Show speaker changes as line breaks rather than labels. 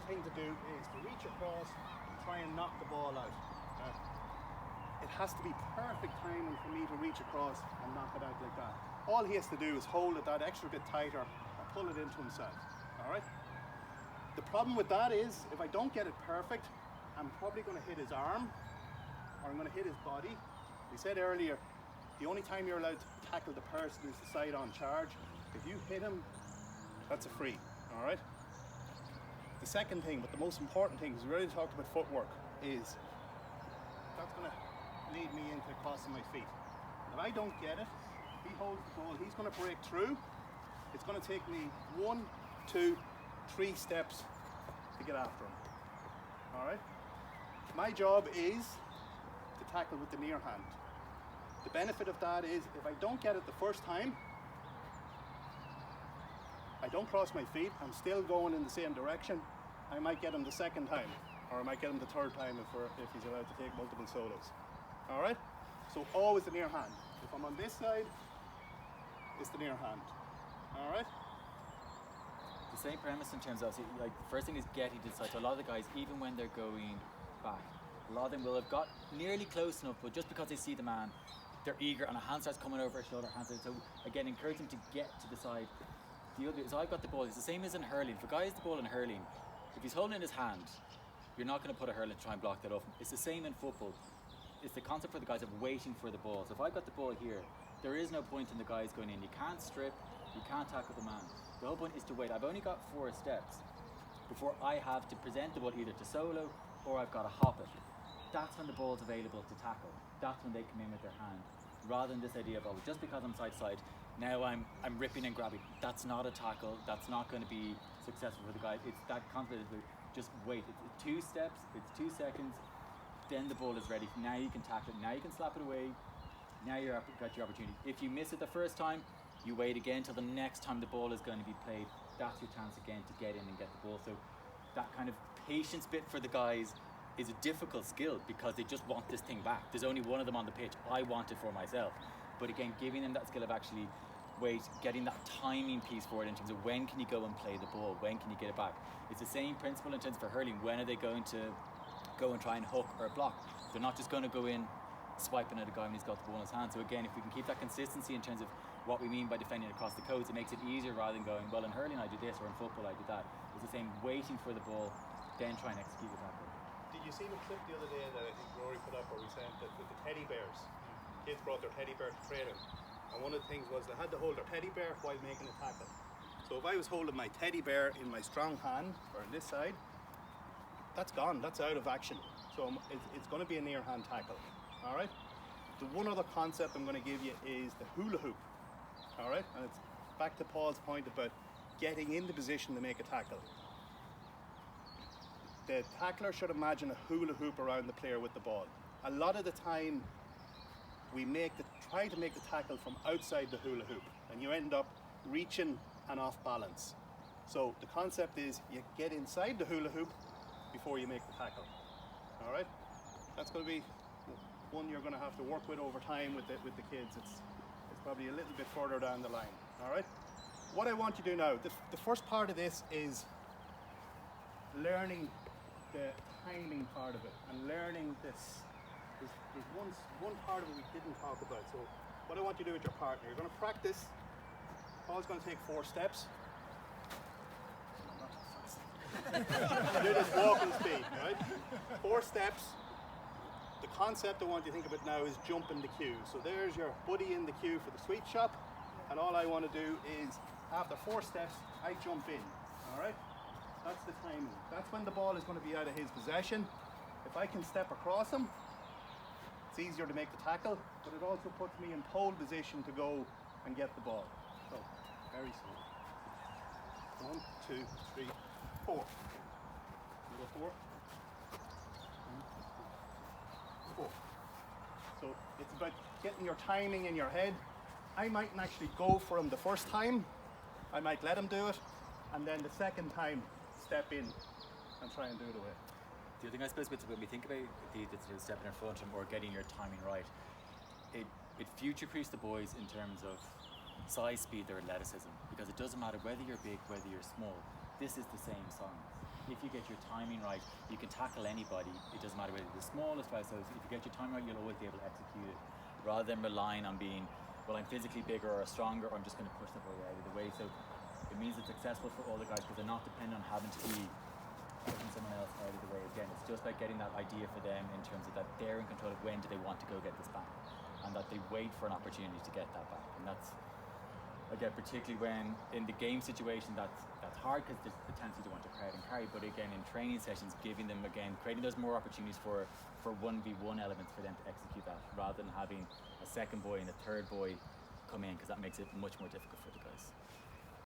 thing to do is to reach across and try and knock the ball out. It has to be perfect timing for me to reach across and knock it out like that. All he has to do is hold it that extra bit tighter and pull it into himself. All right? The problem with that is, if I don't get it perfect, I'm probably going to hit his arm, or I'm going to hit his body. We said earlier, the only time you're allowed to tackle the person is the side on charge. If you hit him, that's a free, all right? The second thing, but the most important thing, because we already talked about footwork, is that's going to lead me into crossing my feet. If I don't get it, he holds the ball, he's going to break through. It's going to take me 1, 2, 3 steps to get after him. All right? My job is to tackle with the near hand. The benefit of that is if I don't get it the first time, I don't cross my feet, I'm still going in the same direction. I might get him the second time, or I might get him the third time if he's allowed to take multiple solos. All right? So always the near hand. If I'm on this side, it's the near hand. All right?
The same premise in terms of, like, the first thing is getting to the side. So a lot of the guys, even when they're going back, a lot of them will have got nearly close enough, but just because they see the man, they're eager, and a hand starts coming over his shoulder, so again, encourage them to get to the side. The other, so I've got the ball, it's the same as in hurling. If a guy has the ball in hurling, if he's holding it in his hand, you're not going to put a hurling to try and block that off. It's the same in football. It's the concept for the guys of waiting for the ball. So if I've got the ball here, there is no point in the guys going in. You can't strip, you can't tackle the man. The whole point is to wait. I've only got 4 steps before I have to present the ball either to solo or I've got to hop it. That's when the ball's available to tackle. That's when they come in with their hand. Rather than this idea of, oh, just because I'm side to side, now I'm ripping and grabbing. That's not a tackle. That's not going to be successful for the guy. It's that confidence. Just wait. It's 2 steps. It's 2 seconds. Then the ball is ready. Now you can tackle it. Now you can slap it away. Now you've got your opportunity. If you miss it the first time, you wait again till the next time the ball is going to be played. That's your chance again to get in and get the ball. So that kind of patience bit for the guys is a difficult skill because they just want this thing back. There's only one of them on the pitch. I want it for myself. But again, giving them that skill of actually getting that timing piece for it in terms of when can you go and play the ball, when can you get it back. It's the same principle in terms for hurling. When are they going to go and try and hook or block? They're not just going to go in swiping at a guy when he's got the ball in his hand. So again, if we can keep that consistency in terms of what we mean by defending across the codes, it makes it easier rather than going, well, in hurling I do this, or in football I do that. It's the same waiting for the ball, then try and execute the tackle.
Did you see the clip the other day that I think Rory put up where we sent that with the teddy bears? Kids brought their teddy bear to training, and one of the things was they had to hold their teddy bear while making a tackle. So if I was holding my teddy bear in my strong hand, or on this side, that's gone, that's out of action. So it's going to be a near hand tackle, all right? The one other concept I'm going to give you is the hula hoop, all right? And it's back to Paul's point about getting into position to make a tackle. The tackler should imagine a hula hoop around the player with the ball. A lot of the time, we try to make the tackle from outside the hula hoop, and you end up reaching and off balance. So the concept is you get inside the hula hoop before you make the tackle. All right, that's going to be one you're going to have to work with over time with the kids. It's probably a little bit further down the line. All right. What I want you to do now, the first part of this is learning the timing part of it and learning this. There's one part of it we didn't talk about. So what I want you to do with your partner, you're going to practice. Paul's going to take 4 steps. Do this walking speed, right? 4 steps. The concept I want you to think about now is jump in the queue. So there's your buddy in the queue for the sweet shop, and all I want to do is after 4 steps, I jump in. All right? That's the timing. That's when the ball is going to be out of his possession. If I can step across him, it's easier to make the tackle, but it also puts me in pole position to go and get the ball. So, very slow. 1, 2, 3, 4. You go 4. 4. So it's about getting your timing in your head. I mightn't actually go for him the first time. I might let him do it, and then the second time, step in and try and do it away.
The other thing I suppose when we think about the stepping in front of him or getting your timing right, it future-proofs the boys in terms of size, speed, or athleticism, because it doesn't matter whether you're big, whether you're small. This is the same science. If you you get your timing right, you can tackle anybody. It doesn't matter whether you're the smallest, right? So if you get your timing right, you'll always be able to execute it, rather than relying on being, well, I'm physically bigger or stronger, or I'm just going to push the ball out of the way. So it means it's successful for all the guys because they're not dependent on having to be pushing someone else out of the way. Again, it's just like getting that idea for them in terms of that they're in control of when do they want to go get this back, and that they wait for an opportunity to get that back. And that's, again, particularly when in the game situation, that's hard because there's the tendency to want to crowd and carry. But again, in training sessions, giving them, again, creating those more opportunities for 1v1 elements for them to execute that, rather than having a second boy and a third boy come in, because that makes it much more difficult for the guys.